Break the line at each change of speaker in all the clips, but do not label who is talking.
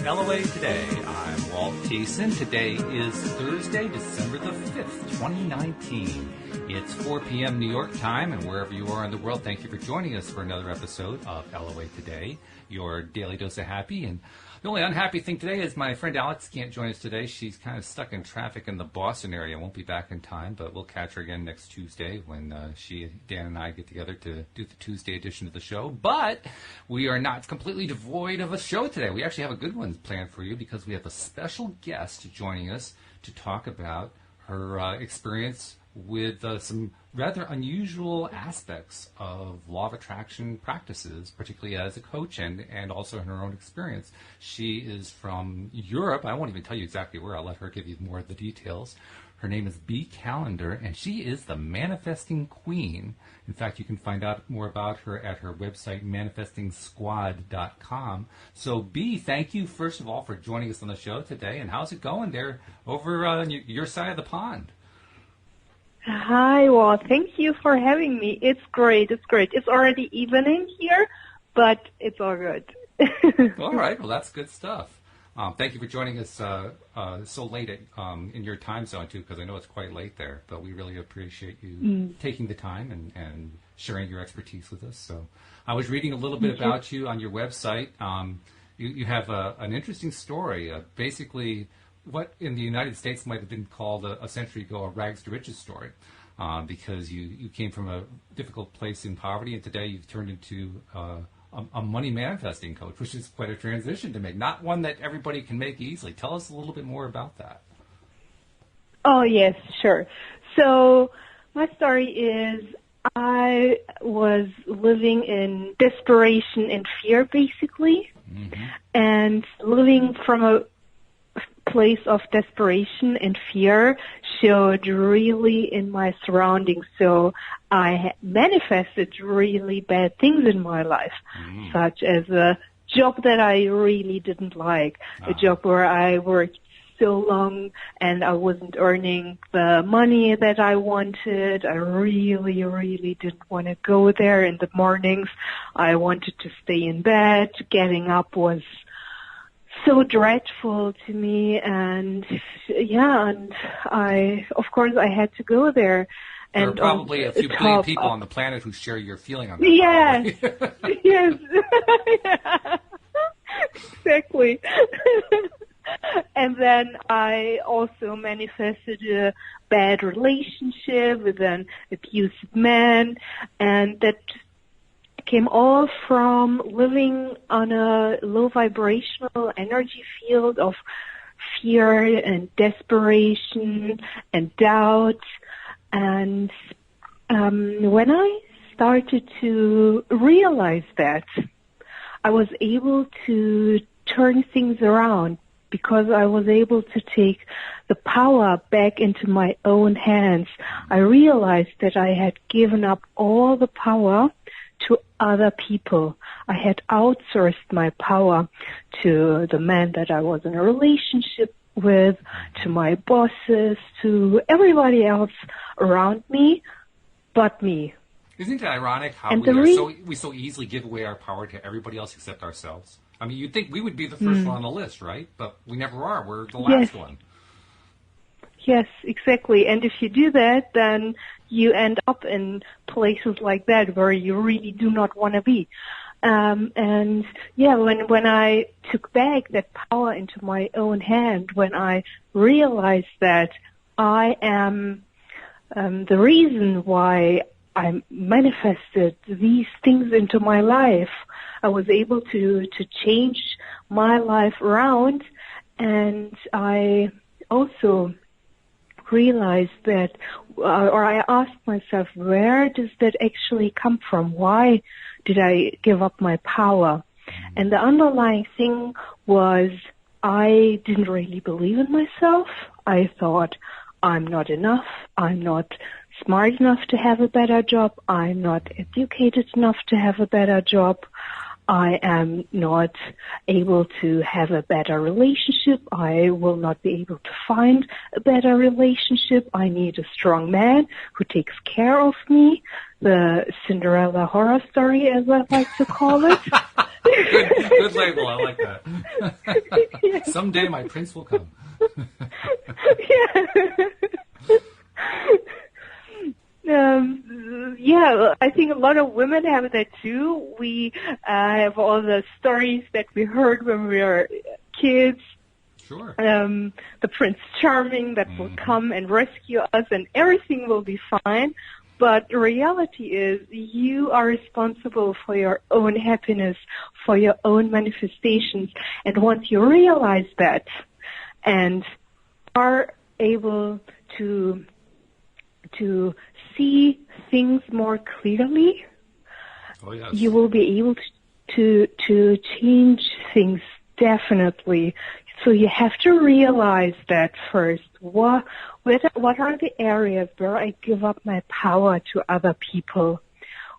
LOA Today. I'm Walt Thiessen. Today is Thursday, December the 5th, 2019. It's 4 p.m. New York time, and wherever you are in the world, thank you for joining us for another episode of LOA Today, your daily dose of happy. And the only unhappy thing today is my friend Alex can't join us today. She's kind of stuck in traffic in the Boston area. Won't be back in time, but we'll catch her again next Tuesday when Dan and I get together to do the Tuesday edition of the show. But we are not completely devoid of a show today. We actually have a good one planned for you because we have a special guest joining us to talk about her experience with some rather unusual aspects of law of attraction practices, particularly as a coach and also in her own experience. She is from Europe. I won't even tell you exactly where. I'll let her give you more of the details. Her name is Bee Kalender, and she is the Manifesting Queen. In fact, you can find out more about her at her website, manifestingsquad.com. So, Bee, thank you, first of all, for joining us on the show today. And how's it going there over on your side of the pond?
Hi, well, thank you for having me. It's great. It's already evening here, but it's all good.
All right. Well, that's good stuff. Thank you for joining us so late in your time zone, too, because I know it's quite late there. But we really appreciate you taking the time and sharing your expertise with us. So I was reading a little bit about you on your website. You have an interesting story, basically what in the United States might have been called a century ago a rags to riches story, because you came from a difficult place in poverty, and today you've turned into a money manifesting coach, which is quite a transition to make, not one that everybody can make easily. Tell us a little bit more about that.
Oh, yes, sure. So my story is I was living in desperation and fear, basically, and living from a place of desperation and fear showed really in my surroundings. So I manifested really bad things in my life, such as a job that I really didn't like, a job where I worked so long and I wasn't earning the money that I wanted. I really didn't want to go there in the mornings. I wanted to stay in bed. Getting up was so dreadful to me, and of course I had to go there. And
there are probably a few billion people on the planet who share your feeling on that.
Yes, yes, yeah. Exactly. And then I also manifested a bad relationship with an abusive man, and that came all from living on a low vibrational energy field of fear and desperation and doubt. And when I started to realize that, I was able to turn things around because I was able to take the power back into my own hands. I realized that I had given up all the power to other people. I had outsourced my power to the man that I was in a relationship with, to my bosses, to everybody else around me, but me.
Isn't it ironic how we so easily give away our power to everybody else except ourselves? I mean, you'd think we would be the first one on the list, right? But we never are. We're the last one.
Yes, exactly. And if you do that, then you end up in places like that where you really do not want to be. When I took back that power into my own hand, when I realized that I am the reason why I manifested these things into my life, I was able to change my life around, and I also realized that, or I asked myself, where does that actually come from? Why did I give up my power? And the underlying thing was I didn't really believe in myself. I thought, I'm not enough. I'm not smart enough to have a better job. I'm not educated enough to have a better job. I am not able to have a better relationship. I will not be able to find a better relationship. I need a strong man who takes care of me. The Cinderella horror story, as I like to call it.
Good label. I like that.
Yeah.
Someday my prince will come.
Yeah, I think a lot of women have that too. We have all the stories that we heard when we were kids.
Sure.
The Prince Charming that will come and rescue us and everything will be fine. But the reality is you are responsible for your own happiness, for your own manifestations. And once you realize that and are able to see things more clearly, you will be able to change things definitely. So you have to realize that first. What are the areas where I give up my power to other people?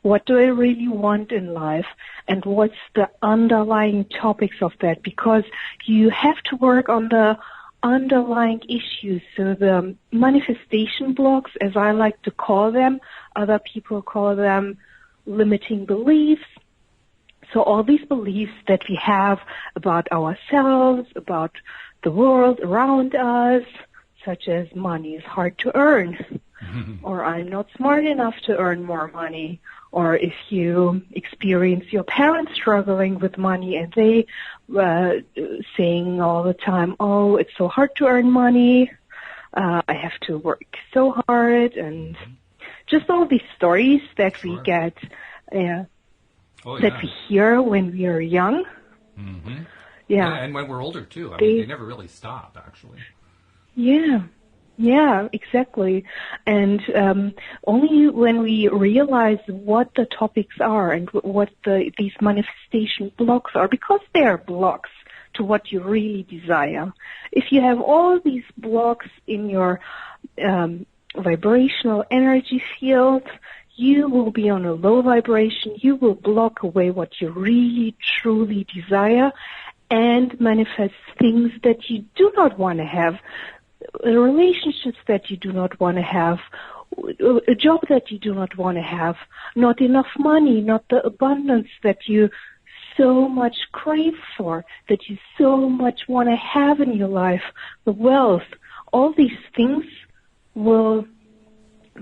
What do I really want in life? And what's the underlying topics of that? Because you have to work on the underlying issues. So the manifestation blocks, as I like to call them, other people call them limiting beliefs. So all these beliefs that we have about ourselves, about the world around us, such as money is hard to earn, or I'm not smart enough to earn more money, or if you experience your parents struggling with money and they saying all the time, oh, it's so hard to earn money, I have to work so hard, and just all these stories that we get, that we hear when we are young. Yeah,
and when we're older too. I mean, they never really stop, actually.
Yeah, exactly. And only when we realize what the topics are and what these manifestation blocks are, because they are blocks to what you really desire. If you have all these blocks in your vibrational energy field, you will be on a low vibration. You will block away what you really, truly desire and manifest things that you do not want to have, relationships that you do not want to have, a job that you do not want to have, not enough money, not the abundance that you so much crave for, that you so much want to have in your life, the wealth. All these things will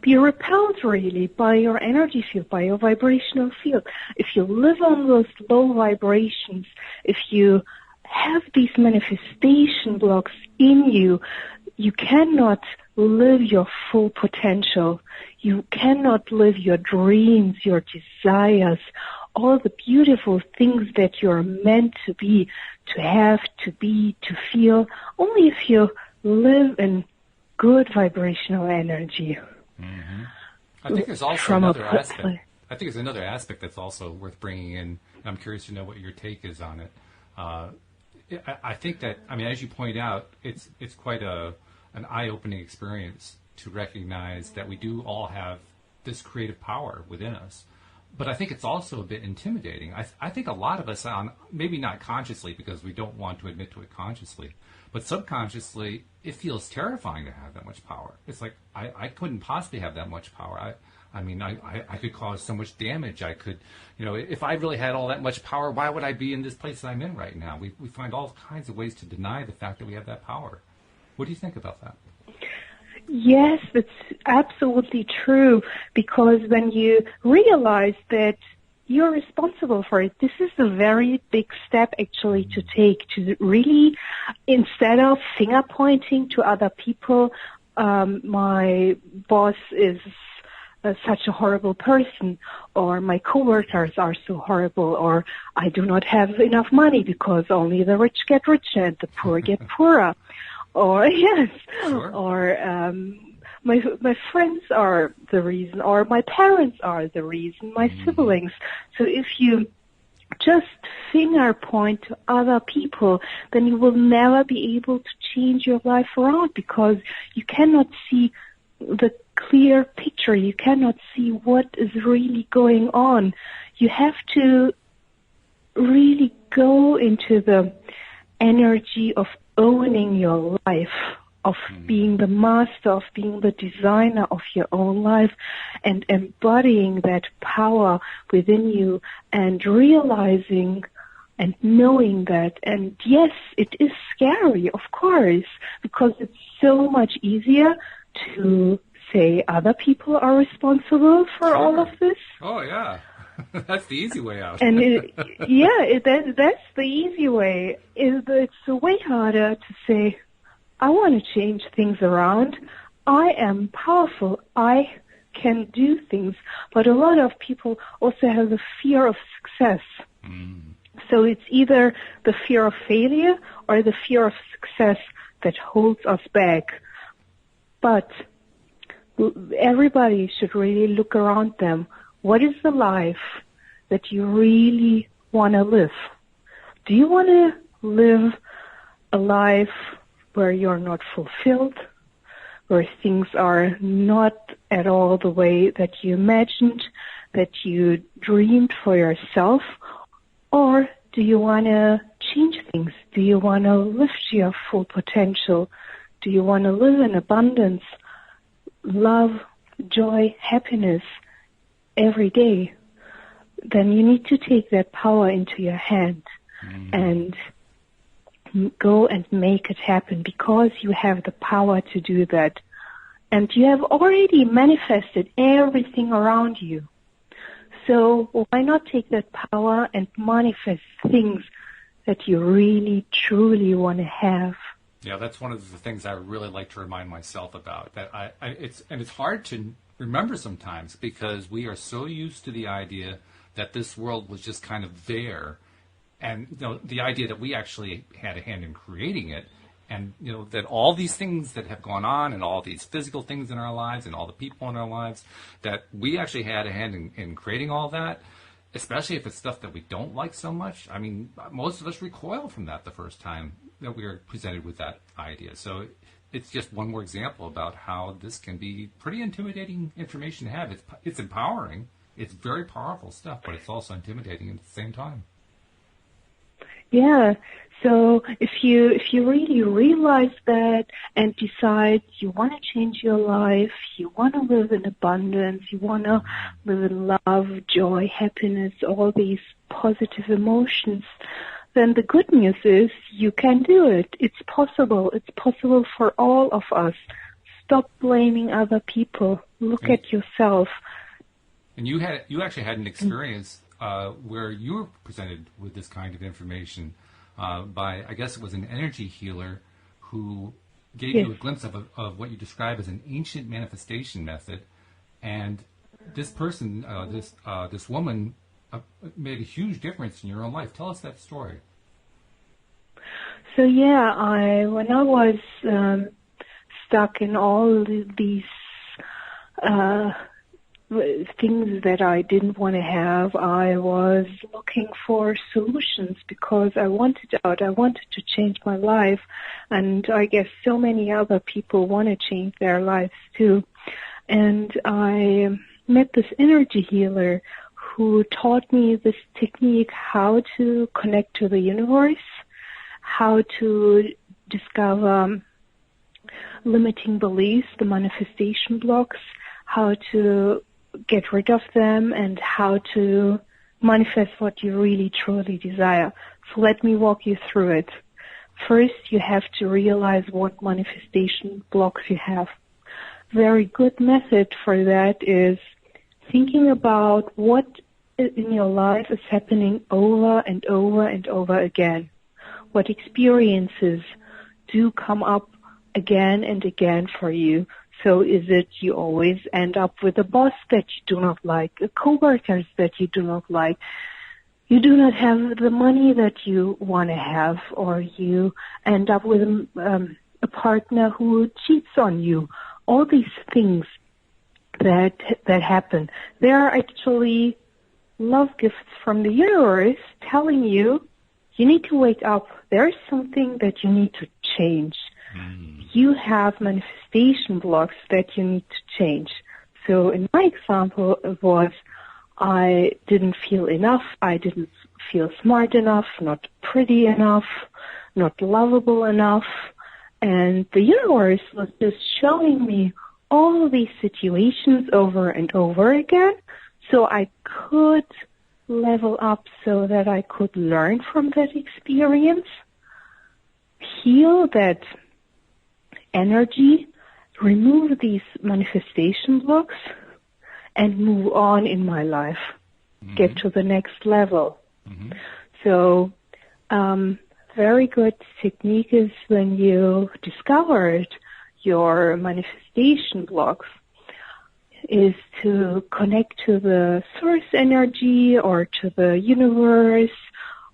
be repelled really by your energy field, by your vibrational field. If you live on those low vibrations, if you have these manifestation blocks in you, you cannot live your full potential. You cannot live your dreams, your desires, all the beautiful things that you're meant to be, to have, to be, to feel, only if you live in good vibrational energy.
I think there's also another aspect. I think there's another aspect that's also worth bringing in. I'm curious to know what your take is on it. I think that, I mean, as you point out, it's quite an eye-opening experience to recognize that we do all have this creative power within us. But I think it's also a bit intimidating. I think a lot of us, maybe not consciously because we don't want to admit to it consciously, but subconsciously, it feels terrifying to have that much power. It's like, I couldn't possibly have that much power. I mean, I could cause so much damage. I could, if I really had all that much power, why would I be in this place that I'm in right now? We find all kinds of ways to deny the fact that we have that power. What do you think about that?
Yes, it's absolutely true, because when you realize that you're responsible for it, this is a very big step actually to take, to really, instead of finger pointing to other people, my boss is such a horrible person, or my coworkers are so horrible, or I do not have enough money because only the rich get richer and the poor get poorer. Or or my friends are the reason, or my parents are the reason, my siblings. So if you just finger point to other people, then you will never be able to change your life around, because you cannot see the clear picture. You cannot see what is really going on. You have to really go into the energy of owning your life, of being the master, of being the designer of your own life, and embodying that power within you and realizing and knowing that. And yes, it is scary, of course, because it's so much easier to say other people are responsible for all of this.
Oh, yeah. That's the easy way out.
And that's the easy way. It's way harder to say, I want to change things around. I am powerful. I can do things. But a lot of people also have the fear of success. So it's either the fear of failure or the fear of success that holds us back. But everybody should really look around them. What is the life that you really want to live? Do you want to live a life where you're not fulfilled, where things are not at all the way that you imagined, that you dreamed for yourself? Or do you want to change things? Do you want to live to your full potential? Do you want to live in abundance, love, joy, happiness every day? Then you need to take that power into your hand and go and make it happen, because you have the power to do that. And you have already manifested everything around you. So why not take that power and manifest things that you really, truly want to have?
Yeah, that's one of the things I really like to remind myself about. That it's hard to remember sometimes, because we are so used to the idea that this world was just kind of there, and the idea that we actually had a hand in creating it, and that all these things that have gone on, and all these physical things in our lives, and all the people in our lives, that we actually had a hand in creating all that. Especially if it's stuff that we don't like so much. I mean, most of us recoil from that the first time that we are presented with that idea. So it's just one more example about how this can be pretty intimidating information to have. It's empowering. It's very powerful stuff, but it's also intimidating at the same time.
Yeah. So if you really realize that and decide you want to change your life, you want to live in abundance, you want to live in love, joy, happiness, all these positive emotions, then the good news is you can do it. It's possible. It's possible for all of us. Stop blaming other people. Look at yourself.
And you actually had an experience where you were presented with this kind of information by, I guess it was an energy healer who gave you a glimpse of what you describe as an ancient manifestation method. And this person, this woman, made a huge difference in your own life. Tell us that story.
So when I was stuck in all these things that I didn't want to have, I was looking for solutions because I wanted out. I wanted to change my life, and I guess so many other people want to change their lives too. And I met this energy healer who taught me this technique, how to connect to the universe, how to discover limiting beliefs, the manifestation blocks, how to get rid of them, and how to manifest what you really truly desire. So let me walk you through it. First, you have to realize what manifestation blocks you have. Very good method for that is thinking about what in your life is happening over and over and over again. What experiences do come up again and again for you. So is it you always end up with a boss that you do not like, coworkers that you do not like, you do not have the money that you want to have, or you end up with a partner who cheats on you. All these things that happen, they are actually love gifts from the universe telling you need to wake up. There is something that you need to change. You have manifestation blocks that you need to change. So in my example, it was I didn't feel enough. I didn't feel smart enough, not pretty enough, not lovable enough. And the universe was just showing me all these situations over and over again so I could level up so that I could learn from that experience, heal that energy, remove these manifestation blocks, and move on in my life, get to the next level. So, very good technique is when you discovered your manifestation blocks is to connect to the source energy or to the universe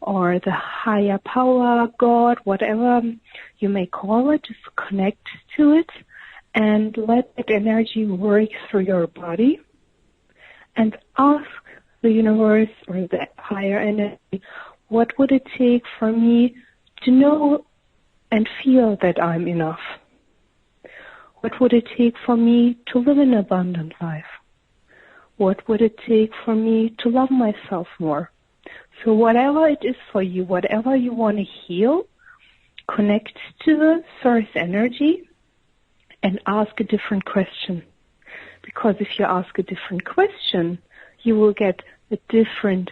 or the higher power, God, whatever you may call it, just connect to it and let that energy work through your body and ask the universe or the higher energy, what would it take for me to know and feel that I'm enough? What would it take for me to live an abundant life? What would it take for me to love myself more? So whatever it is for you, whatever you want to heal, connect to the source energy and ask a different question. Because if you ask a different question, you will get a different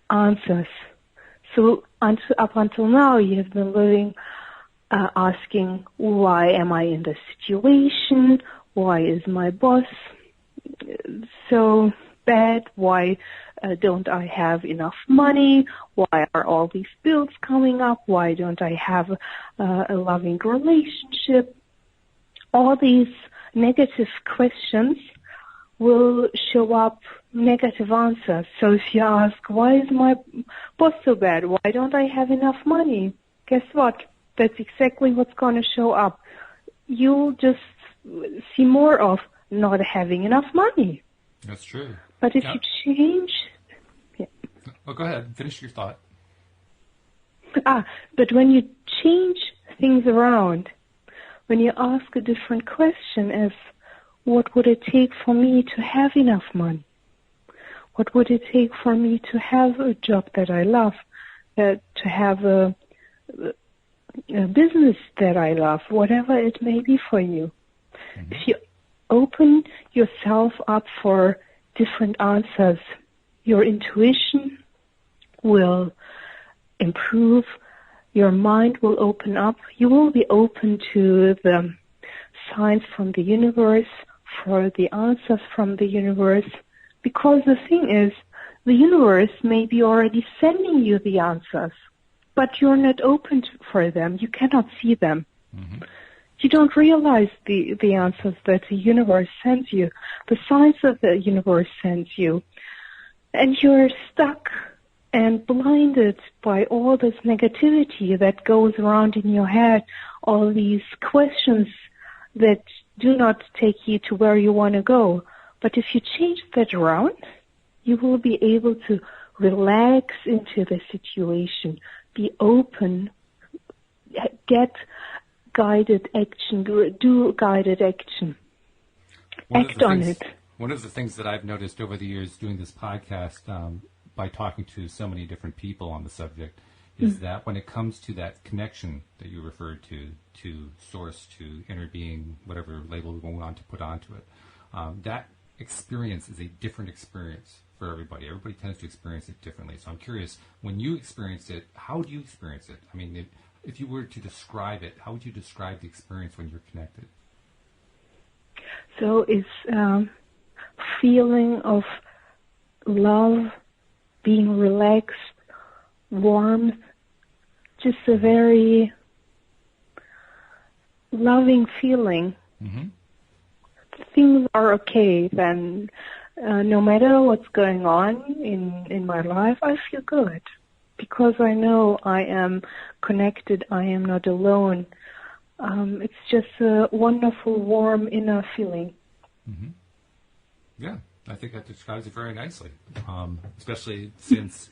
answers. So up until now, you have been living asking, why am I in this situation? Why is my boss so bad? Why don't I have enough money? Why are all these bills coming up? Why don't I have a loving relationship? All these negative questions will show up negative answers. So if you ask, why is my boss so bad? Why don't I have enough money? Guess what? That's exactly what's going to show up. You'll just see more of not having enough money.
That's true.
But if you change... Yeah.
Oh, go ahead. Finish your thought.
But when you change things around, when you ask a different question as, what would it take for me to have enough money? What would it take for me to have a job that I love, to have a business that I love, whatever it may be for you? If you open yourself up for different answers, your intuition will improve, your mind will open up, you will be open to the signs from the universe, for the answers from the universe, because the thing is, the universe may be already sending you the answers, but you're not open for them. You cannot see them. You don't realize the answers that the universe sends you, the signs that the universe sends you, and you're stuck and blinded by all this negativity that goes around in your head, all these questions that do not take you to where you want to go. But if you change that around, you will be able to relax into the situation, be open, get guided action, do guided action, act on it.
One of the things that I've noticed over the years doing this podcast, by talking to so many different people on the subject, is that when it comes to that connection that you referred to source, to inner being, whatever label we want to put onto it, that experience is a different experience for everybody. Everybody tends to experience it differently. So I'm curious, when you experience it, how do you experience it? I mean, if you were to describe it, how would you describe the experience when you're connected?
So it's feeling of love, being relaxed, warmth, just a very loving feeling. Things are okay, then no matter what's going on in my life, I feel good because I know I am connected, I am not alone. It's just a wonderful, warm inner feeling.
Yeah, I think that describes it very nicely, especially since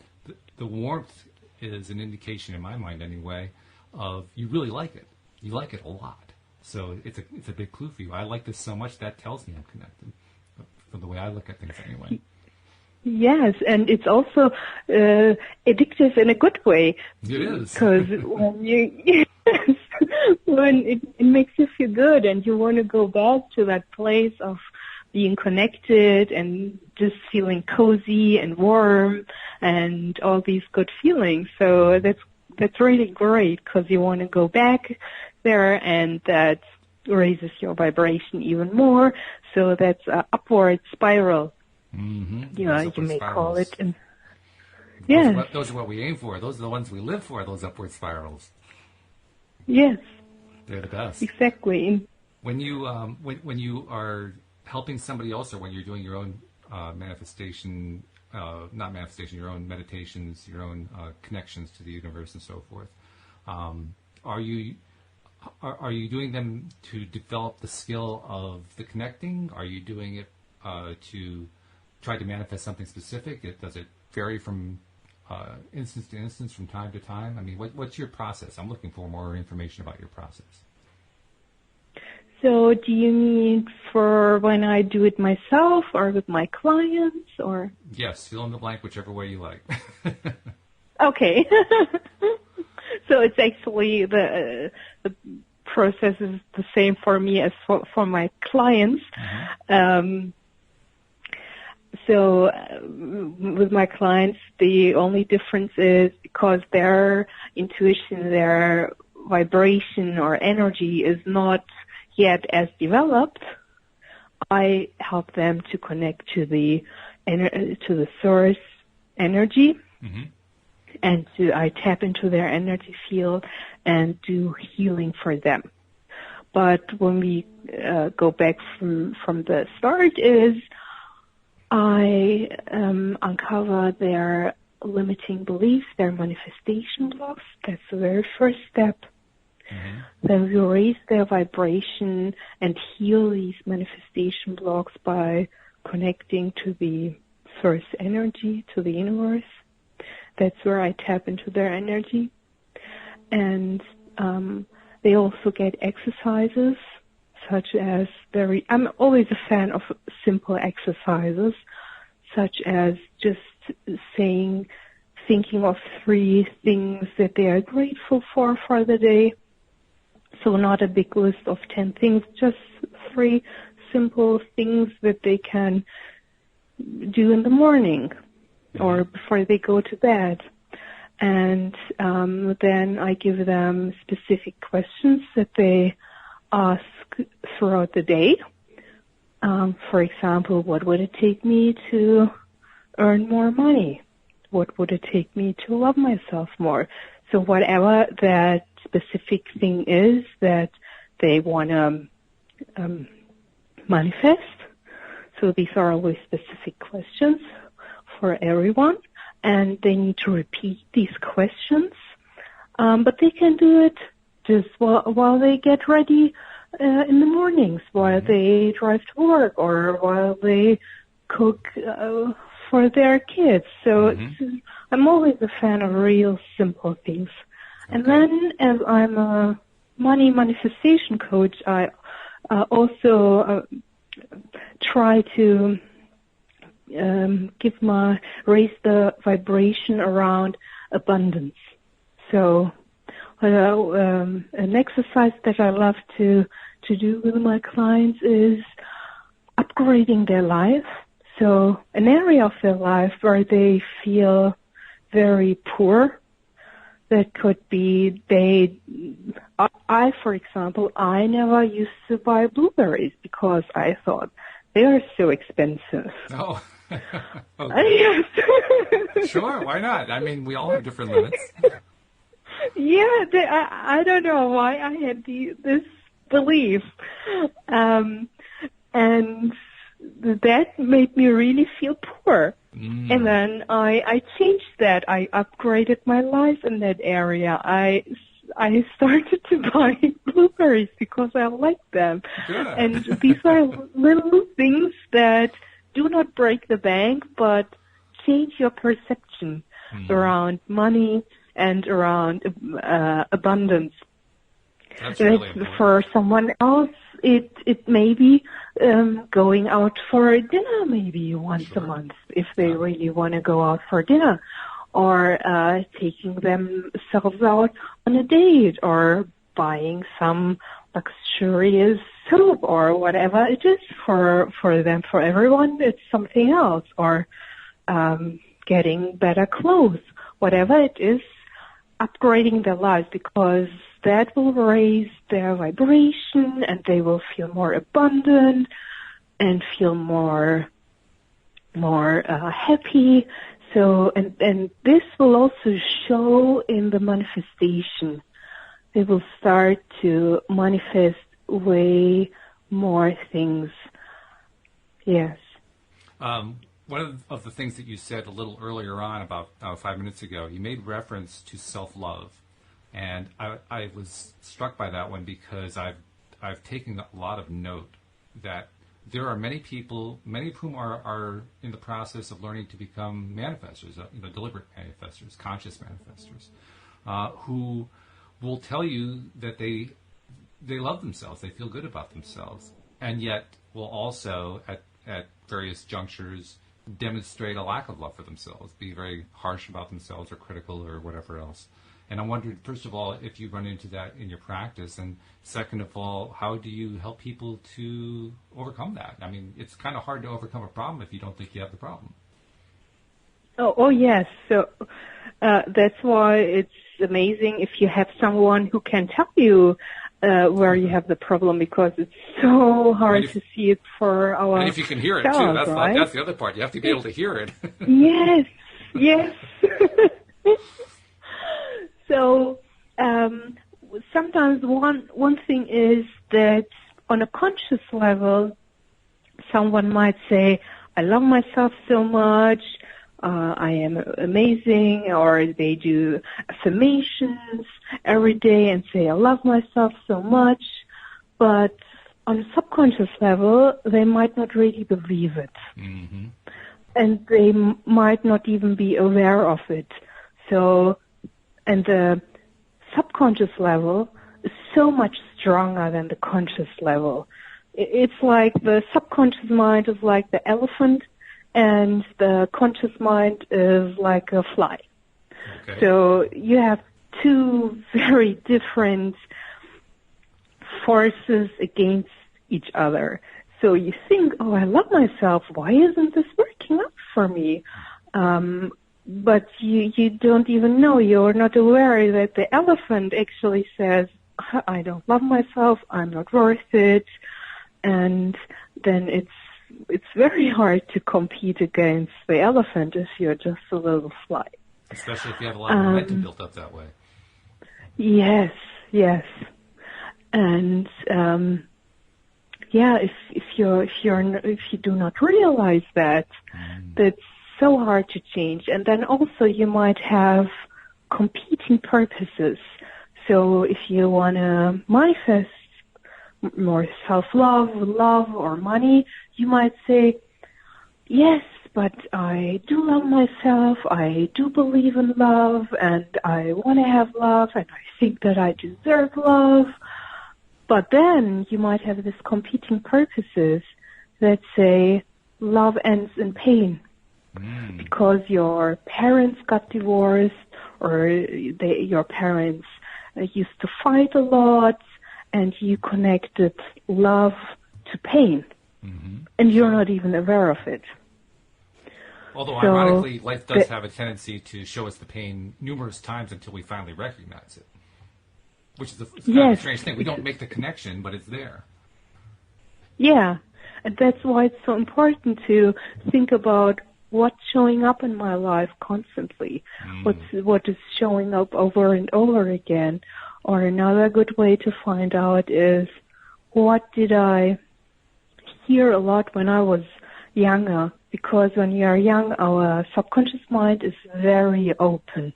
the warmth is an indication, in my mind anyway, of you really like it. You like it a lot. So it's a big clue for you. I like this so much, that tells me I'm connected, from the way I look at things anyway.
Yes, and it's also addictive in a good way.
It is.
Because when it makes you feel good and you want to go back to that place of being connected and just feeling cozy and warm and all these good feelings. So that's really great because you want to go back there, and that raises your vibration even more. So that's an upward spiral.
Mm-hmm.
You may
spirals.
call it.
Those are what we aim for. Those are the ones we live for, those upward spirals.
Yes.
They're the best.
Exactly.
When you when you are helping somebody else, or when you're doing your own manifestation, not manifestation, your own meditations, your own connections to the universe and so forth, are you doing them to develop the skill of the connecting? Are you doing it to try to manifest something specific? Does it vary from instance to instance, from time to time? I mean, what's your process? I'm looking for more information about your process.
So do you mean for when I do it myself or with my clients, or?
Yes, fill in the blank whichever way you like.
Okay. So it's actually the process is the same for me as for my clients.
Mm-hmm.
So with my clients, the only difference is because their intuition, their vibration or energy is not yet as developed, I help them to connect to the source energy. Mm-hmm. And I tap into their energy field and do healing for them. But when we go back from the start is I uncover their limiting beliefs, their manifestation blocks. That's the very first step. Mm-hmm. Then we raise their vibration and heal these manifestation blocks by connecting to the source energy, to the universe. That's where I tap into their energy. And they also get exercises such as I'm always a fan of simple exercises, such as just thinking of 3 things that they are grateful for the day. So not a big list of 10 things, just 3 simple things that they can do in the morning or before they go to bed. And then I give them specific questions that they ask throughout the day. For example, what would it take me to earn more money? What would it take me to love myself more? So whatever that specific thing is that they want to manifest. So these are always specific questions for everyone, and they need to repeat these questions. But they can do it just while they get ready in the mornings, while they drive to work, or while they cook for their kids. So I'm always a fan of real simple things. Okay. And then, as I'm a money manifestation coach, I also try to raise the vibration around abundance. So an exercise that I love to do with my clients is upgrading their life. So an area of their life where they feel very poor, that could be I, for example, I never used to buy blueberries because I thought they're so expensive.
Oh, okay. Sure, why not? I mean, we all have different limits.
Yeah, I don't know why I had this belief. And that made me really feel poor. And then I changed that. I upgraded my life in that area. I started to buy blueberries because I like them. Good. And these are little things that do not break the bank, but change your perception around money and around abundance.
That's really important.
For someone else, it may be going out for dinner maybe once a month if they really want to go out for dinner, or taking themselves out on a date, or buying some luxurious soap or whatever it is for them. For everyone, it's something else, or getting better clothes, whatever it is, upgrading their lives, because that will raise their vibration and they will feel more abundant and feel more happy. So, and this will also show in the manifestation. They will start to manifest way more things. Yes.
One of the things that you said a little earlier on, about 5 minutes ago, you made reference to self-love. And I was struck by that one because I've taken a lot of note that there are many people, many of whom are in the process of learning to become manifestors, deliberate manifestors, conscious manifestors, who will tell you that they love themselves, they feel good about themselves, and yet will also at various junctures demonstrate a lack of love for themselves, be very harsh about themselves or critical or whatever else. And I wondered, first of all, if you run into that in your practice, and second of all, how do you help people to overcome that? I mean, it's kind of hard to overcome a problem if you don't think you have the problem.
Oh yes. So that's why it's amazing if you have someone who can tell you where you have the problem, because it's so hard to see it for ourselves.
And if you can hear it too, that's the other part. You have to be able to hear it.
Yes. So sometimes one thing is that on a conscious level, someone might say, "I love myself so much. I am amazing," or they do affirmations every day and say, "I love myself so much." But on a subconscious level, they might not really believe it. Mm-hmm. And they might not even be aware of it. So, and the subconscious level is so much stronger than the conscious level. It's like the subconscious mind is like the elephant, and the conscious mind is like a fly. Okay. So you have two very different forces against each other. So you think, "Oh, I love myself. Why isn't this working out for me?" But you don't even know. You're not aware that the elephant actually says, "I don't love myself. I'm not worth it." And then it's very hard to compete against the elephant if you're just a little fly.
Especially if you have a lot of momentum built up that way.
Yes. And if you do not realize that, that's so hard to change. And then also you might have competing purposes. So if you want to manifest more self-love, love, or money, you might say, "Yes, but I do love myself, I do believe in love, and I want to have love, and I think that I deserve love." But then you might have these competing purposes that say love ends in pain. Because your parents got divorced, or your parents used to fight a lot, and you connected love to pain, and you're not even aware of it.
Although, ironically, life does have a tendency to show us the pain numerous times until we finally recognize it, which is kind of a strange thing. We don't make the connection, but it's there. Yeah,
and that's why it's so important to think about what's showing up in my life constantly, what is showing up over and over again. Or another good way to find out is, what did I hear a lot when I was younger? Because when you are young, our subconscious mind is very open.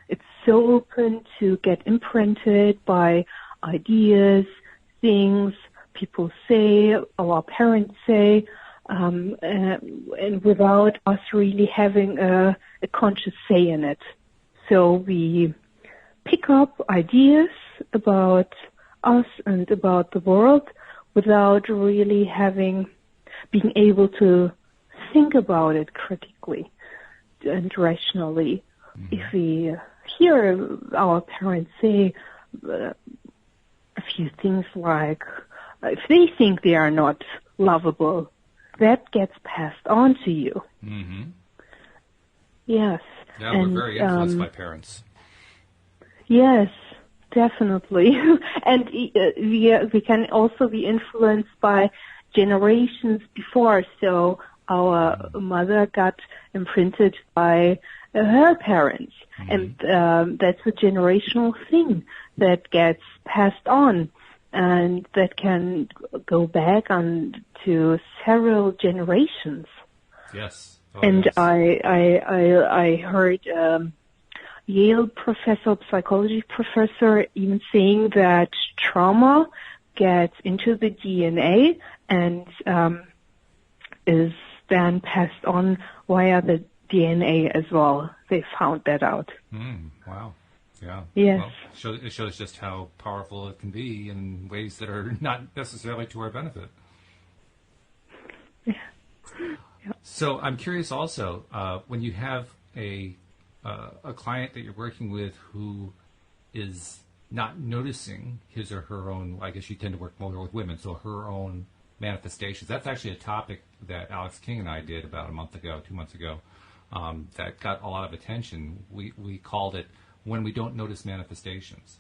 It's so open to get imprinted by ideas, things people say, our parents say, and without us really having a conscious say in it. So we pick up ideas about us and about the world without really being able to think about it critically and rationally. If we hear our parents say a few things like, if they think they are not lovable, that gets passed on to you.
Mm-hmm.
Yes.
Yeah, we're very influenced by parents.
Yes, definitely. And we can also be influenced by generations before. So our mother got imprinted by her parents. And that's a generational thing that gets passed on. And that can go back on to several generations.
Yes. Oh,
And
yes.
I heard Yale professor, psychology professor, even saying that trauma gets into the DNA and is then passed on via the DNA as well. They found that out.
Wow. Yeah.
Yes.
Well, it shows just how powerful it can be in ways that are not necessarily to our benefit.
Yeah.
So I'm curious also, when you have a client that you're working with who is not noticing his or her own, I guess you tend to work more with women, so her own manifestations. That's actually a topic that Alex King and I did about 2 months ago, that got a lot of attention. We called it When We Don't Notice Manifestations.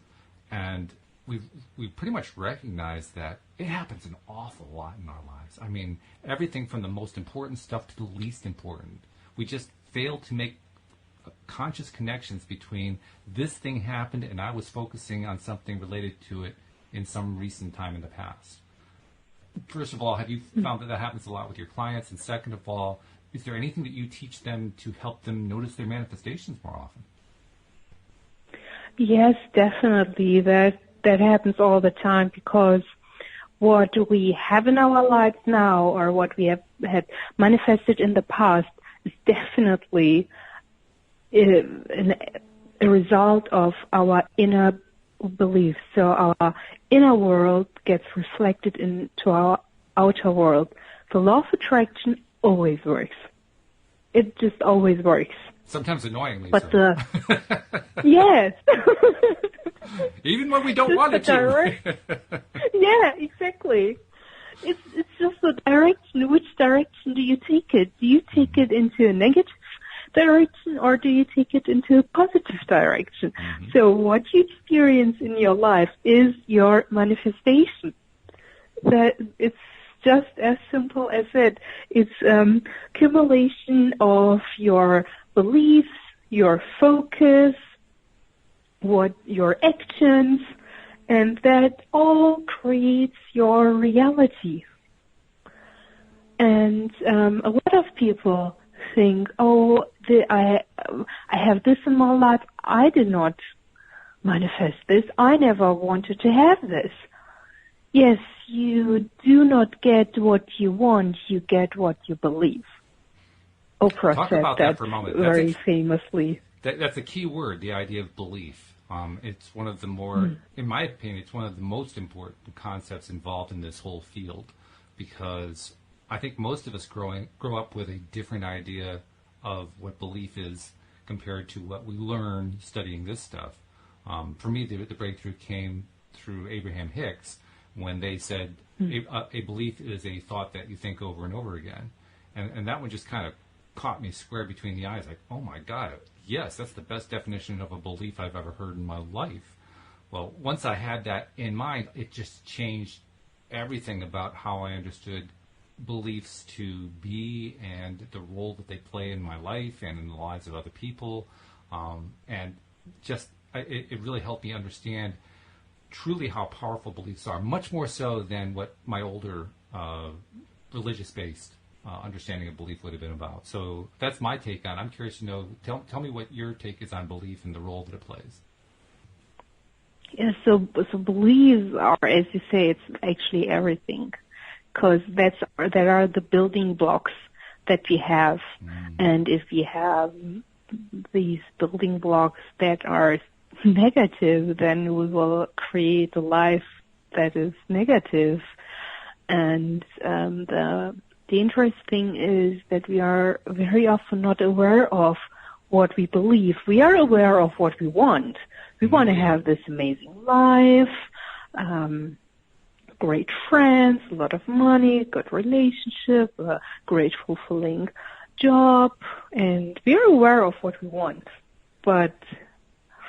And we pretty much recognize that it happens an awful lot in our lives. I mean, everything from the most important stuff to the least important. We just fail to make conscious connections between this thing happened and I was focusing on something related to it in some recent time in the past. First of all, have you found that happens a lot with your clients? And second of all, is there anything that you teach them to help them notice their manifestations more often?
Yes, definitely. That happens all the time, because what we have in our lives now, or what we have had manifested in the past, is definitely a result of our inner beliefs. So our inner world gets reflected into our outer world. The law of attraction always works. It just always works.
Sometimes annoyingly
but
so.
Yes.
Even when we don't want it to.
Yeah, exactly. It's just the direction. Which direction do you take it? Do you take it into a negative direction, or do you take it into a positive direction? Mm-hmm. So what you experience in your life is your manifestation. That it's just as simple as it. It's accumulation of your beliefs, your focus, what your actions, and that all creates your reality. And a lot of people think, I have this in my life. I did not manifest this. I never wanted to have this. Yes, you do not get what you want. You get what you believe. Oprah
Talk
said
about that for a moment.
Very famously.
That's a key word, the idea of belief. It's one of the more, in my opinion, it's one of the most important concepts involved in this whole field, because I think most of us grow up with a different idea of what belief is compared to what we learn studying this stuff. For me, the breakthrough came through Abraham Hicks when they said a belief is a thought that you think over and over again. And that one just kind of caught me square between the eyes, like, oh my God, yes, that's the best definition of a belief I've ever heard in my life. Well, once I had that in mind, it just changed everything about how I understood beliefs to be and the role that they play in my life and in the lives of other people. And just, it really helped me understand truly how powerful beliefs are, much more so than what my older religious-based understanding of belief would have been about. So that's my take on it. I'm curious to know, tell me what your take is on belief and the role that it plays.
Yeah, so beliefs are, as you say, it's actually everything, because that are the building blocks that we have. And if we have these building blocks that are negative, then we will create a life that is negative. And the dangerous thing is that we are very often not aware of what we believe. We are aware of what we want. We want to have this amazing life, great friends, a lot of money, good relationship, a great fulfilling job, and we're aware of what we want. But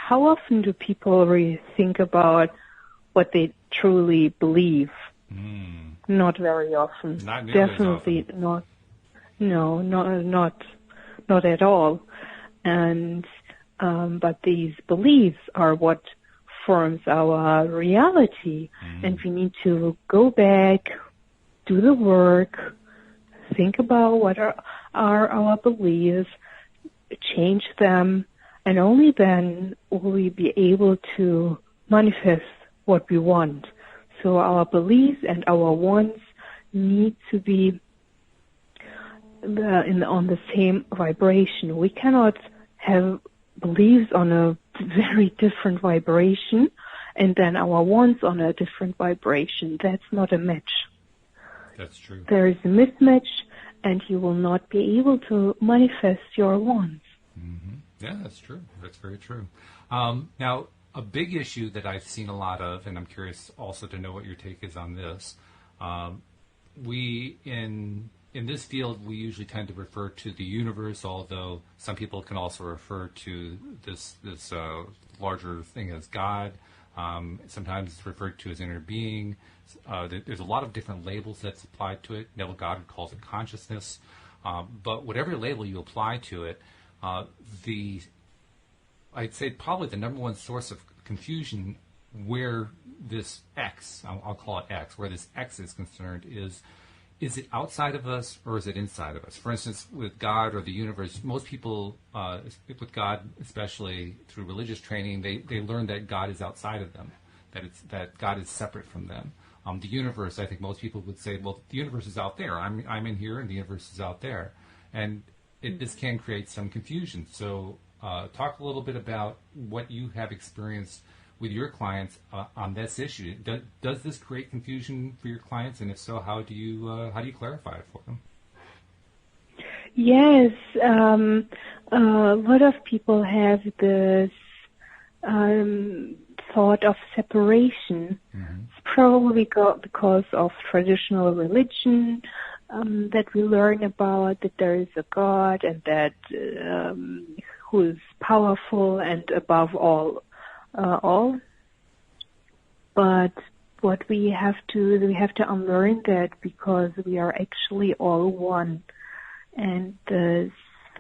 how often do people really think about what they truly believe? Not very often.
Not nearly
Definitely
as often.
not. No, not at all. And but these beliefs are what forms our reality, and we need to go back, do the work, think about what are our beliefs, change them, and only then will we be able to manifest what we want. So our beliefs and our wants need to be on the same vibration. We cannot have beliefs on a very different vibration and then our wants on a different vibration. That's not a match.
That's true.
There is a mismatch, and you will not be able to manifest your wants.
Mm-hmm. Yeah, that's true. That's very true. Now, a big issue that I've seen a lot of, and I'm curious also to know what your take is on this, we in this field, we usually tend to refer to the universe, although some people can also refer to this larger thing as God. Sometimes it's referred to as inner being. There's a lot of different labels that's applied to it. Neville Goddard calls it consciousness. But whatever label you apply to it, I'd say probably the number one source of confusion where this X, I'll call it X, where this X is concerned is it outside of us or is it inside of us? For instance, with God or the universe, most people, with God, especially through religious training, they learn that God is outside of them, that God is separate from them. The universe, I think most people would say, well, the universe is out there. I'm in here and the universe is out there. And this can create some confusion. So talk a little bit about what you have experienced with your clients on this issue. Does this create confusion for your clients, and if so, how do you clarify it for them?
Yes, a lot of people have this thought of separation.
Mm-hmm.
It's probably because of traditional religion that we learn about, that there is a God and that who is powerful and above all. But what we have to unlearn that, because we are actually all one, and the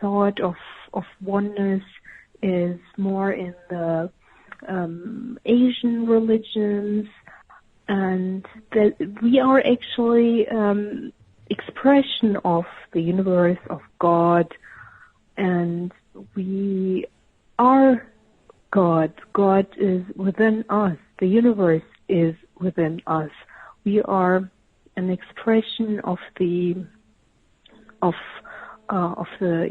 thought of oneness is more in the Asian religions, and that we are actually expression of the universe, of God, and we are God. God is within us. The universe is within us. We are an expression of the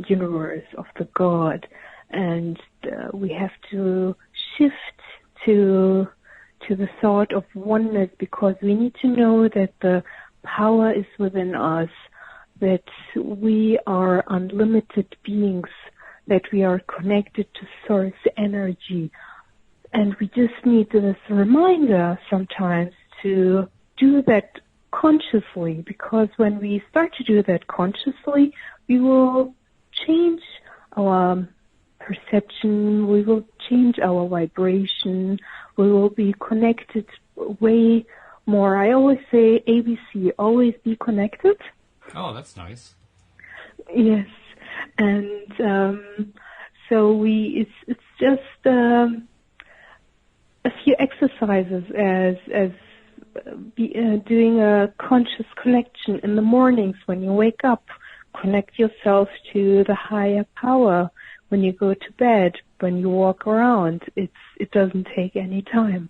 universe, of the God, and we have to shift to the thought of oneness, because we need to know that the power is within us, that we are unlimited beings, that we are connected to source energy. And we just need this reminder sometimes to do that consciously, because when we start to do that consciously, we will change our perception, we will change our vibration, we will be connected way more. I always say ABC, always be connected.
Oh, that's nice.
Yes. And so it's just a few exercises as doing a conscious connection in the mornings when you wake up. Connect yourself to the higher power when you go to bed, when you walk around. It doesn't take any time.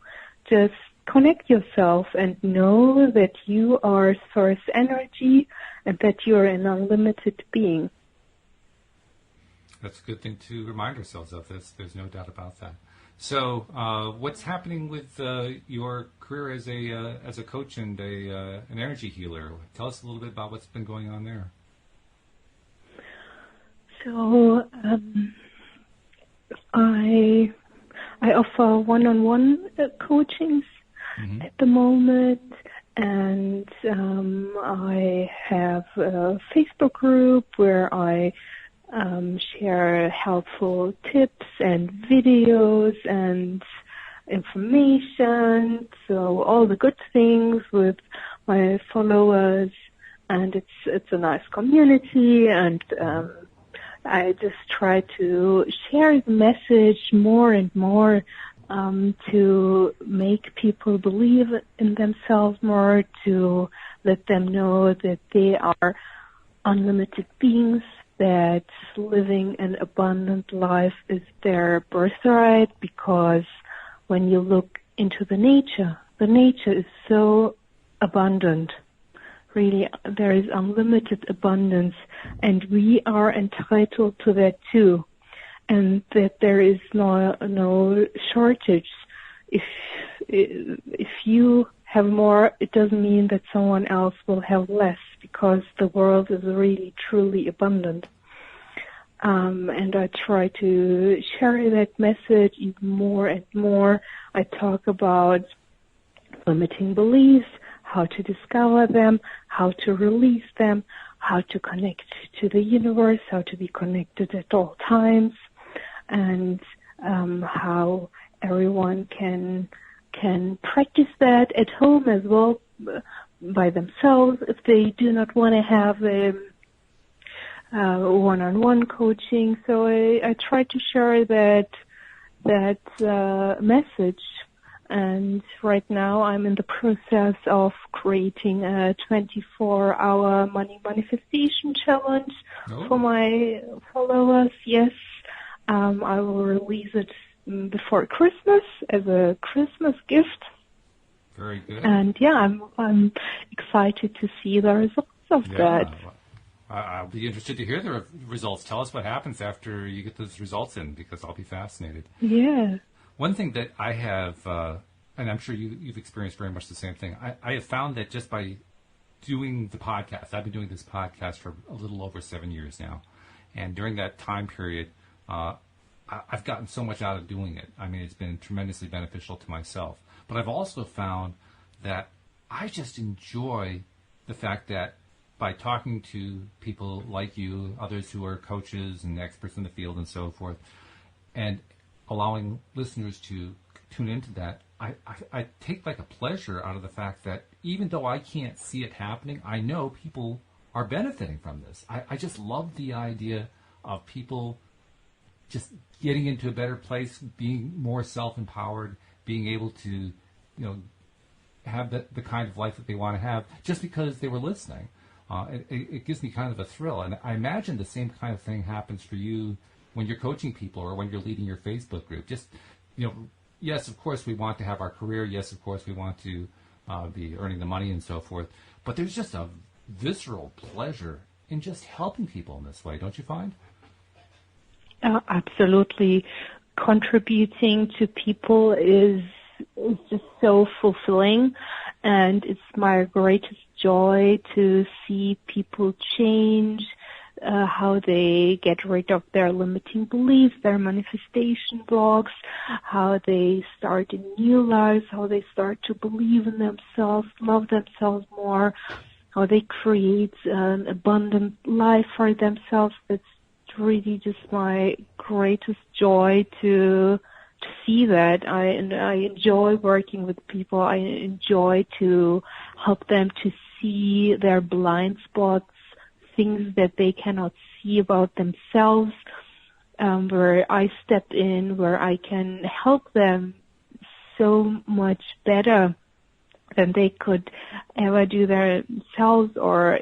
Just connect yourself and know that you are source energy and that you are an unlimited being.
That's a good thing to remind ourselves of. There's no doubt about that. So, what's happening with your career as a coach and an energy healer? Tell us a little bit about what's been going on there.
So, I offer one-on-one coachings at the moment, And I have a Facebook group where I share helpful tips and videos and information, so all the good things with my followers, and it's a nice community, and I just try to share the message more and more to make people believe in themselves more, to let them know that they are unlimited beings, that living an abundant life is their birthright, because when you look into the nature is so abundant. Really, there is unlimited abundance, and we are entitled to that too. And that there is no shortage. If you have more, it doesn't mean that someone else will have less, because the world is really truly abundant. And I try to share that message even more and more. I talk about limiting beliefs, how to discover them, how to release them, how to connect to the universe, how to be connected at all times, and how everyone can practice that at home as well by themselves if they do not want to have a one-on-one coaching. So I try to share that message. And right now I'm in the process of creating a 24-hour money manifestation challenge for my followers. Yes, I will release it before Christmas as a Christmas gift.
Very good.
And yeah, I'm excited to see the results of that.
I'll be interested to hear the results. Tell us what happens after you get those results in, because I'll be fascinated.
Yeah.
One thing that I have, and I'm sure you've experienced very much the same thing, I have found that just by doing the podcast, I've been doing this podcast for a little over 7 years now, and during that time period, I've gotten so much out of doing it. I mean, it's been tremendously beneficial to myself. But I've also found that I just enjoy the fact that by talking to people like you, others who are coaches and experts in the field and so forth, and allowing listeners to tune into that, I take like a pleasure out of the fact that even though I can't see it happening, I know people are benefiting from this. I just love the idea of people just getting into a better place, being more self-empowered, being able to, have the kind of life that they want to have just because they were listening. It gives me kind of a thrill. And I imagine the same kind of thing happens for you when you're coaching people or when you're leading your Facebook group. Just, yes, of course, we want to have our career. Yes, of course, we want to be earning the money and so forth. But there's just a visceral pleasure in just helping people in this way, don't you find?
Absolutely. Contributing to people is just so fulfilling, and it's my greatest joy to see people change, how they get rid of their limiting beliefs, their manifestation blocks, how they start a new life, how they start to believe in themselves, love themselves more, how they create an abundant life for themselves. It's really just my greatest joy to see that. I enjoy working with people. I enjoy to help them to see their blind spots, things that they cannot see about themselves, where I step in, where I can help them so much better than they could ever do themselves, or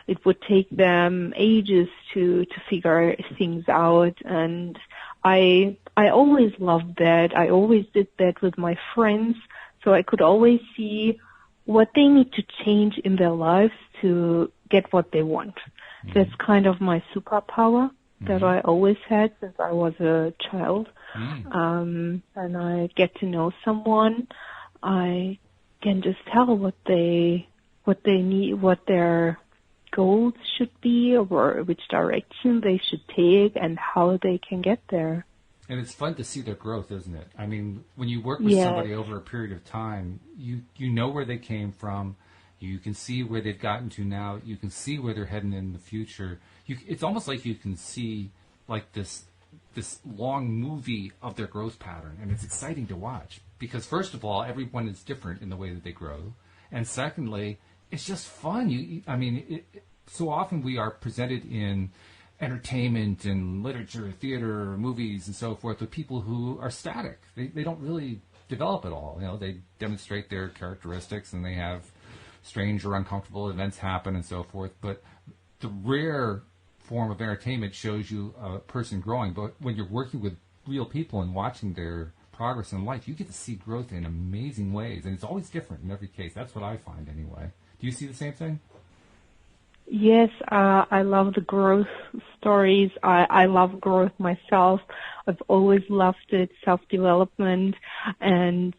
it would take them ages to figure things out. And I always loved that. I always did that with my friends, so I could always see what they need to change in their lives to get what they want. Mm-hmm. That's kind of my superpower that I always had since I was a child. And I get to know someone, I can just tell what they need, what their goals should be, or which direction they should take, and how they can get there.
And it's fun to see their growth, isn't it? I mean, when you work with
Yes.
somebody over a period of time, you know where they came from. You can see where they've gotten to now. You can see where they're heading in the future. It's almost like you can see like this long movie of their growth pattern, and it's exciting to watch because first of all, everyone is different in the way that they grow, and secondly, it's just fun. So often we are presented in entertainment and literature, theater, movies, and so forth with people who are static. They don't really develop at all. You know, they demonstrate their characteristics and they have strange or uncomfortable events happen and so forth. But the rare form of entertainment shows you a person growing. But when you're working with real people and watching their progress in life, you get to see growth in amazing ways. And it's always different in every case. That's what I find anyway. Do you see the same thing?
Yes, I love the growth stories. I love growth myself. I've always loved it, self-development, and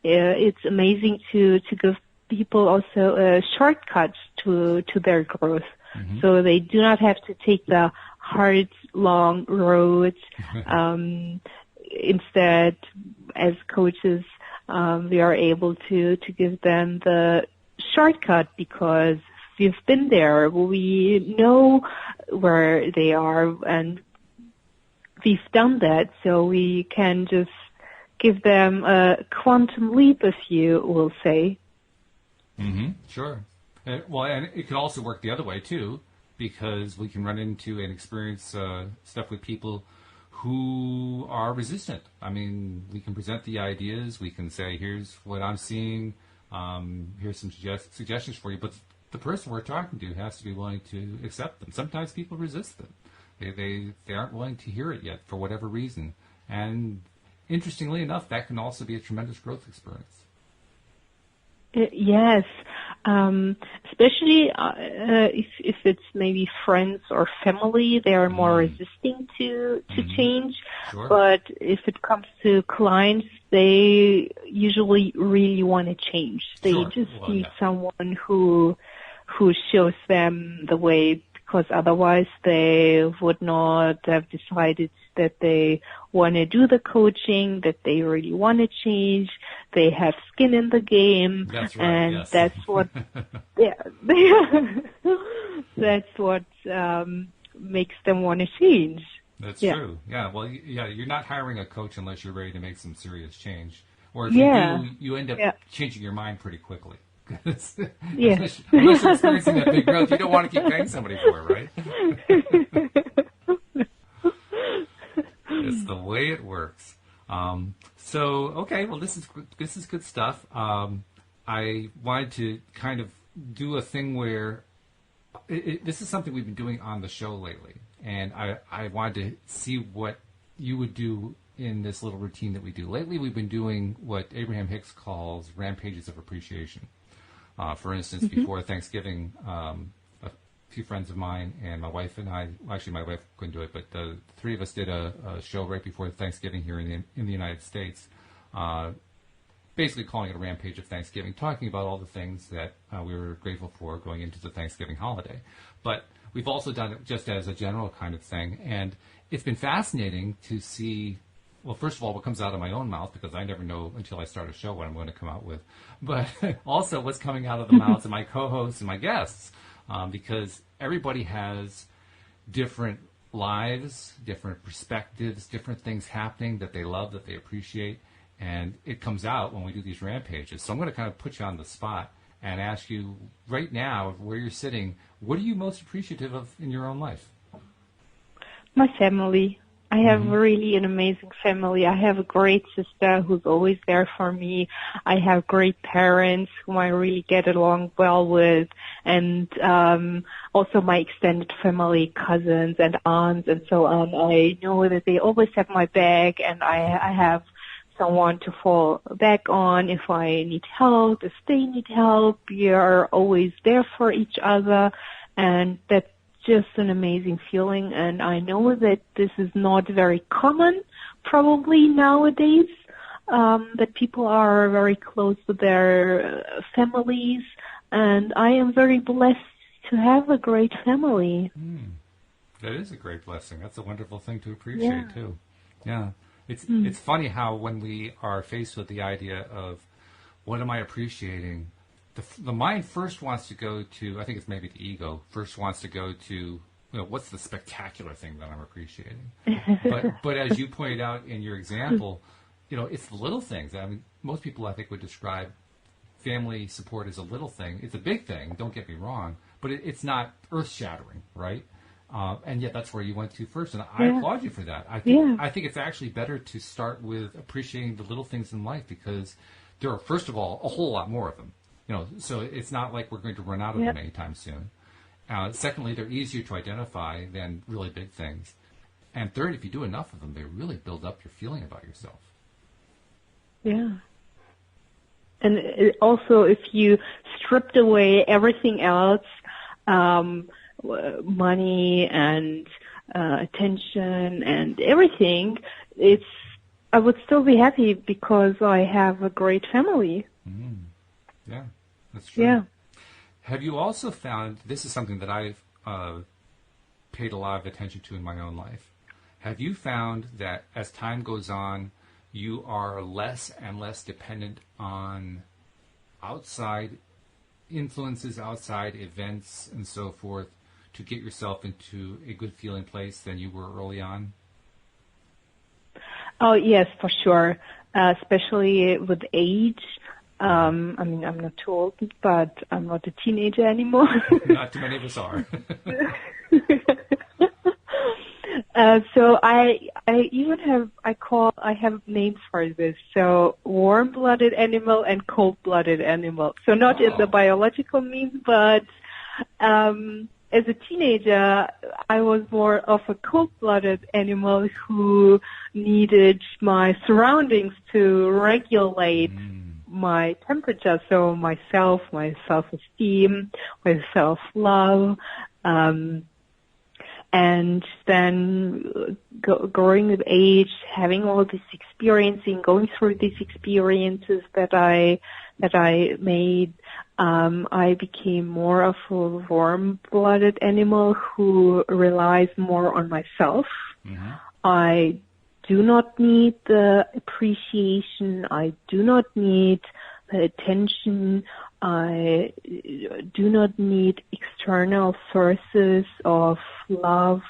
it's amazing to give people also shortcuts to their growth. Mm-hmm. So they do not have to take the hard, long roads. Instead, as coaches, we are able to give them the shortcut because we've been there. We know where they are, and we've done that, so we can just give them a quantum leap, if you will say.
Mm-hmm. Sure. And it could also work the other way, too, because we can run into and experience stuff with people who are resistant. I mean, we can present the ideas. We can say, here's what I'm seeing. Here's some suggestions for you. But the person we're talking to has to be willing to accept them. Sometimes people resist them. They aren't willing to hear it yet for whatever reason. And interestingly enough, that can also be a tremendous growth experience.
Yes, especially if it's maybe friends or family, they are more resisting to change.
Sure.
But if it comes to clients, they usually really want to change. They just need someone who shows them the way, because otherwise they would not have decided that they want to do the coaching, that they really want to change. They have skin in the game.
That's right,
and
yes.
that's what, that's what makes them want to change.
That's true. Yeah. Well, you're not hiring a coach unless you're ready to make some serious change. Or if you do, you end up changing your mind pretty quickly. Unless you're experiencing that big growth, you don't want to keep paying somebody for it, right? It's the way it works. This is good stuff. I wanted to kind of do a thing where this is something we've been doing on the show lately, and I wanted to see what you would do in this little routine that we do. Lately, we've been doing what Abraham Hicks calls rampages of appreciation. For instance, before Thanksgiving, a few friends of mine and my wife and I, actually my wife couldn't do it, but the three of us did a show right before Thanksgiving here in the United States, basically calling it a rampage of Thanksgiving, talking about all the things that we were grateful for going into the Thanksgiving holiday. But we've also done it just as a general kind of thing, and it's been fascinating to see. Well, first of all, what comes out of my own mouth, because I never know until I start a show what I'm going to come out with, but also what's coming out of the mouths of my co-hosts and my guests, because everybody has different lives, different perspectives, different things happening that they love, that they appreciate, and it comes out when we do these rampages. So I'm going to kind of put you on the spot and ask you right now, where you're sitting, what are you most appreciative of in your own life?
My family. I have really an amazing family. I have a great sister who's always there for me. I have great parents whom I really get along well with, and also my extended family, cousins and aunts and so on. I know that they always have my back, and I have someone to fall back on if I need help, if they need help. We are always there for each other, and that's just an amazing feeling. And I know that this is not very common probably nowadays, that people are very close to their families, and I am very blessed to have a great family.
That is a great blessing. That's a wonderful thing to appreciate too. Yeah. It's funny how when we are faced with the idea of what am I appreciating, the mind first wants to go to, I think it's maybe the ego, first wants to go to, what's the spectacular thing that I'm appreciating? But as you pointed out in your example, it's the little things. I mean, most people I think would describe family support as a little thing. It's a big thing, don't get me wrong, but it's not earth-shattering, right? And yet that's where you went to first, and I applaud you for that. I think it's actually better to start with appreciating the little things in life because there are, first of all, a whole lot more of them. So it's not like we're going to run out of them anytime soon. Secondly, they're easier to identify than really big things. And third, if you do enough of them, they really build up your feeling about yourself.
Yeah. And also, if you stripped away everything else, money and attention and everything, I would still be happy because I have a great family.
Mm. Yeah, that's true.
Yeah.
Have you also found, this is something that I've paid a lot of attention to in my own life, have you found that as time goes on, you are less and less dependent on outside influences, outside events, and so forth to get yourself into a good feeling place than you were early on?
Oh, yes, for sure. Especially with age. I mean, I'm not too old, but I'm not a teenager anymore.
Not too many of us are.
So I even have, I have names for this. So warm-blooded animal and cold-blooded animal. So not in the biological means, but, as a teenager, I was more of a cold-blooded animal who needed my surroundings to regulate my temperature. So myself, my self-esteem, my self-love, and then growing with age, having all this experiencing, going through these experiences that I made, I became more of a warm-blooded animal who relies more on myself. Mm-hmm. I do not need the appreciation. I do not need the attention. I do not need external sources of love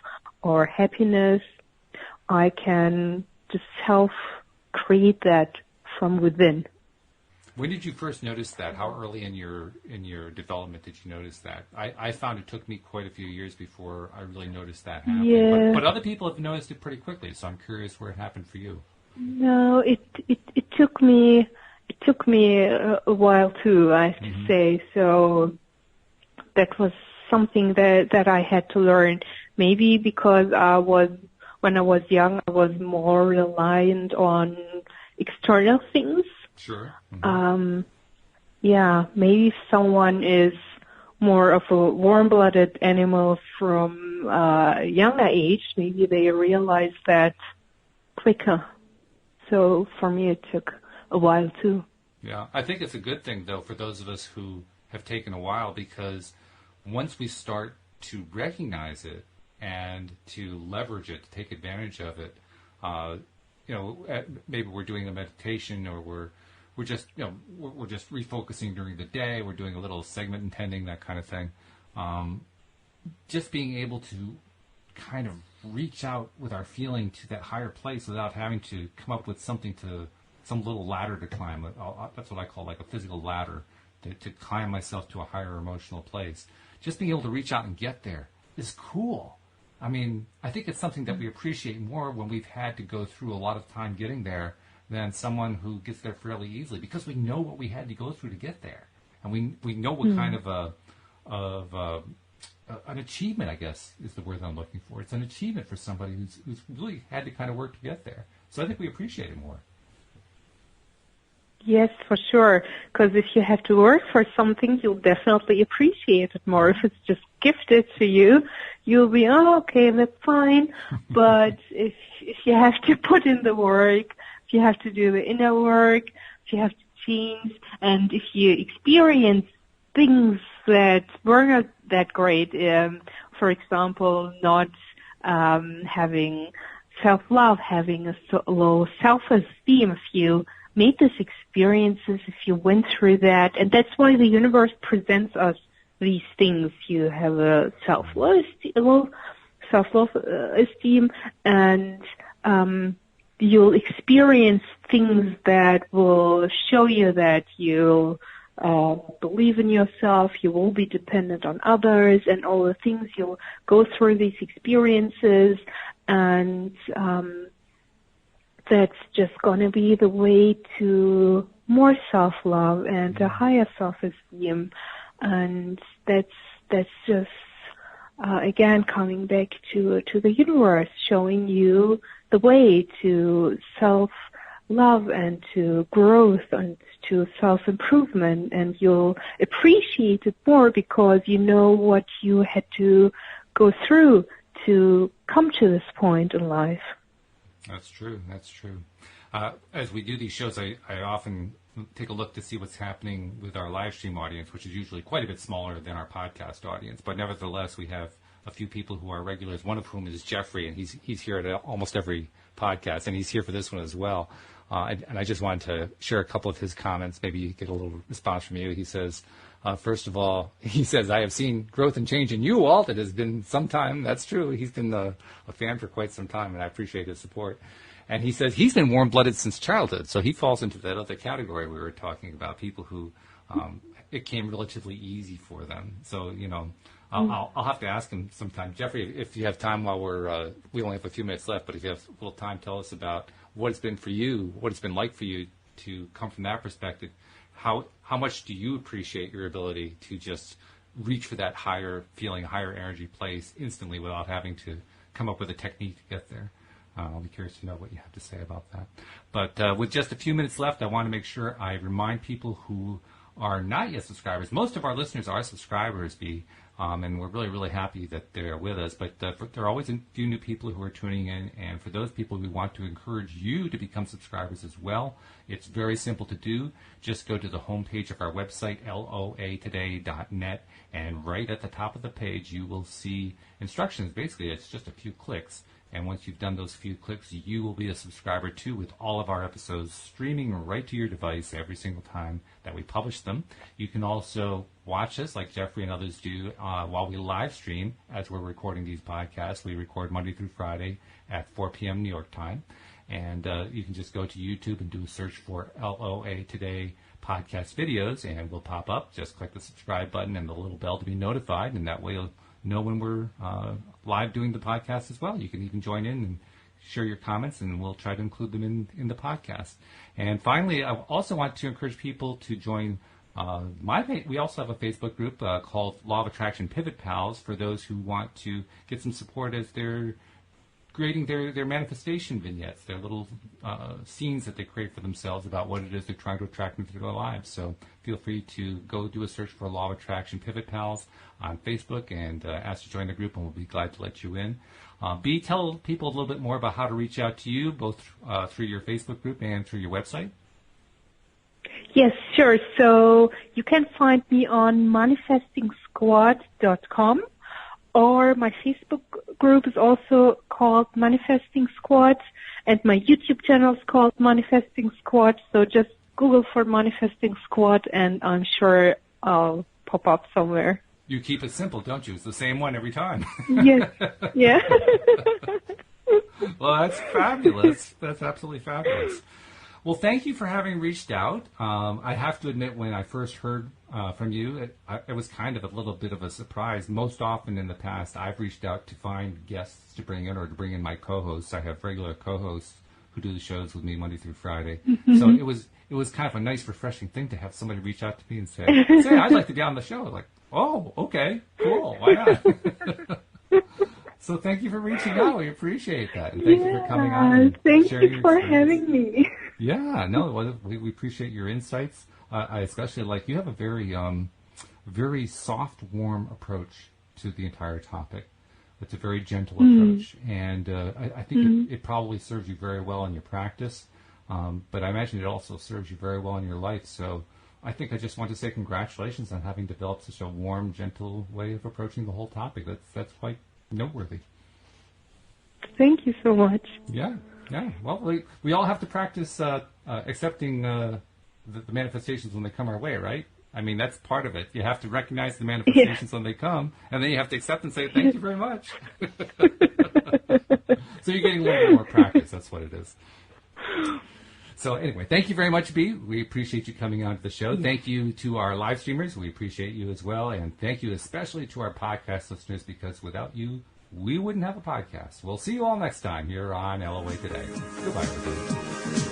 or happiness. I can just self-create that from within.
When did you first notice that? How early in your development did you notice that? I found it took me quite a few years before I really noticed that happening.
Yeah.
But other people have noticed it pretty quickly, so I'm curious where it happened for you.
No, it took me a while too, I have to say. So that was something that I had to learn. Maybe because when I was young, I was more reliant on external things.
Sure.
Yeah, maybe someone is more of a warm-blooded animal from a younger age. Maybe they realize that quicker. So for me, it took a while too.
Yeah, I think it's a good thing, though, for those of us who have taken a while, because once we start to recognize it and to leverage it, to take advantage of it, maybe we're doing a meditation or we're just refocusing during the day. We're doing a little segment intending, that kind of thing. Just being able to kind of reach out with our feeling to that higher place without having to come up with some little ladder to climb. That's what I call like a physical ladder to climb myself to a higher emotional place. Just being able to reach out and get there is cool. I mean, I think it's something that we appreciate more when we've had to go through a lot of time getting there than someone who gets there fairly easily, because we know what we had to go through to get there, and we know what kind of an achievement, I guess, is the word I'm looking for. It's an achievement for somebody who's really had to kind of work to get there. So I think we appreciate it more.
Yes, for sure. Because if you have to work for something, you'll definitely appreciate it more. If it's just gifted to you, you'll be, okay, that's fine. But if you have to put in the work, if you have to do the inner work, if you have to change, and if you experience things that were not that great, for example, not having self-love, having a low self-esteem, if you made these experiences, if you went through that, and that's why the universe presents us these things. You have a self-love esteem, and you'll experience things that will show you that you believe in yourself, you will be dependent on others, and all the things. You'll go through these experiences, and that's just going to be the way to more self-love and a higher self-esteem. And that's just, again, coming back to the universe, showing you the way to self-love and to growth and to self-improvement. And you'll appreciate it more because you know what you had to go through to come to this point in life.
That's true. That's true. As we do these shows, I often take a look to see what's happening with our live stream audience, which is usually quite a bit smaller than our podcast audience. But nevertheless, we have a few people who are regulars, one of whom is Jeffrey, and he's here at almost every podcast, and he's here for this one as well. And I just wanted to share a couple of his comments, maybe get a little response from you. He says, first of all, he says, I have seen growth and change in you, Walt. It has been some time. That's true. He's been a fan for quite some time, and I appreciate his support. And he says he's been warm-blooded since childhood, so he falls into that other category we were talking about, people who it came relatively easy for them. So, I'll have to ask him sometime. Jeffrey, if you have time while we only have a few minutes left, but if you have a little time, tell us about what it's been for you, what it's been like for you to come from that perspective. How much do you appreciate your ability to just reach for that higher feeling, higher energy place instantly without having to come up with a technique to get there? I'll be curious to know what you have to say about that. But with just a few minutes left, I want to make sure I remind people who are not yet subscribers. Most of our listeners are subscribers, and we're really, really happy that they're with us. But there are always a few new people who are tuning in, and for those people, we want to encourage you to become subscribers as well. It's very simple to do. Just go to the homepage of our website, loatoday.net, and right at the top of the page, you will see instructions. Basically, it's just a few clicks. And once you've done those few clicks, you will be a subscriber too, with all of our episodes streaming right to your device every single time that we publish them. You can also watch us, like Jeffrey and others do, while we live stream as we're recording these podcasts. We record Monday through Friday at 4 p.m. New York time. And you can just go to YouTube and do a search for LOA Today podcast videos, and we'll pop up. Just click the subscribe button and the little bell to be notified, and that way you'll know when we're live doing the podcast as well. You can even join in and share your comments, and we'll try to include them in the podcast. And finally, I also want to encourage people to join we also have a Facebook group called Law of Attraction Pivot Pals for those who want to get some support as they're creating their manifestation vignettes, their little scenes that they create for themselves about what it is they're trying to attract into their lives. So feel free to go do a search for Law of Attraction Pivot Pals on Facebook and ask to join the group, and we'll be glad to let you in. Bee, tell people a little bit more about how to reach out to you, both through your Facebook group and through your website.
Yes, sure. So you can find me on manifestingsquad.com, or my Facebook group is also called Manifesting Squad, and my YouTube channel is called Manifesting Squad. So just Google for Manifesting Squad, and I'm sure I'll pop up somewhere.
You keep it simple, don't you? It's the same one every time.
Yes. Yeah.
Well, that's fabulous. That's absolutely fabulous. Well, thank you for having reached out. I have to admit, when I first heard from you, it was kind of a little bit of a surprise. Most often in the past, I've reached out to find guests to bring in or to bring in my co-hosts. I have regular co-hosts who do the shows with me Monday through Friday. Mm-hmm. So it was kind of a nice, refreshing thing to have somebody reach out to me and say, I'd like to be on the show. Like, oh, okay, cool, why not? So thank you for reaching out. We appreciate that. And thank you for coming on.
Thank you for having me.
Yeah, no, we appreciate your insights. I especially like you have a very, very soft, warm approach to the entire topic. It's a very gentle approach, and I think it probably serves you very well in your practice. But I imagine it also serves you very well in your life. So I think I just want to say congratulations on having developed such a warm, gentle way of approaching the whole topic. That's quite noteworthy.
Thank you so much.
Yeah. Well, we all have to practice accepting the manifestations when they come our way, right? I mean, that's part of it. You have to recognize the manifestations when they come, and then you have to accept and say, thank you very much. So you're getting a little bit more practice. That's what it is. So anyway, thank you very much, Bee. We appreciate you coming on to the show. Thank you to our live streamers. We appreciate you as well. And thank you especially to our podcast listeners, because without you, we wouldn't have a podcast. We'll see you all next time here on LOA Today. Goodbye, everybody.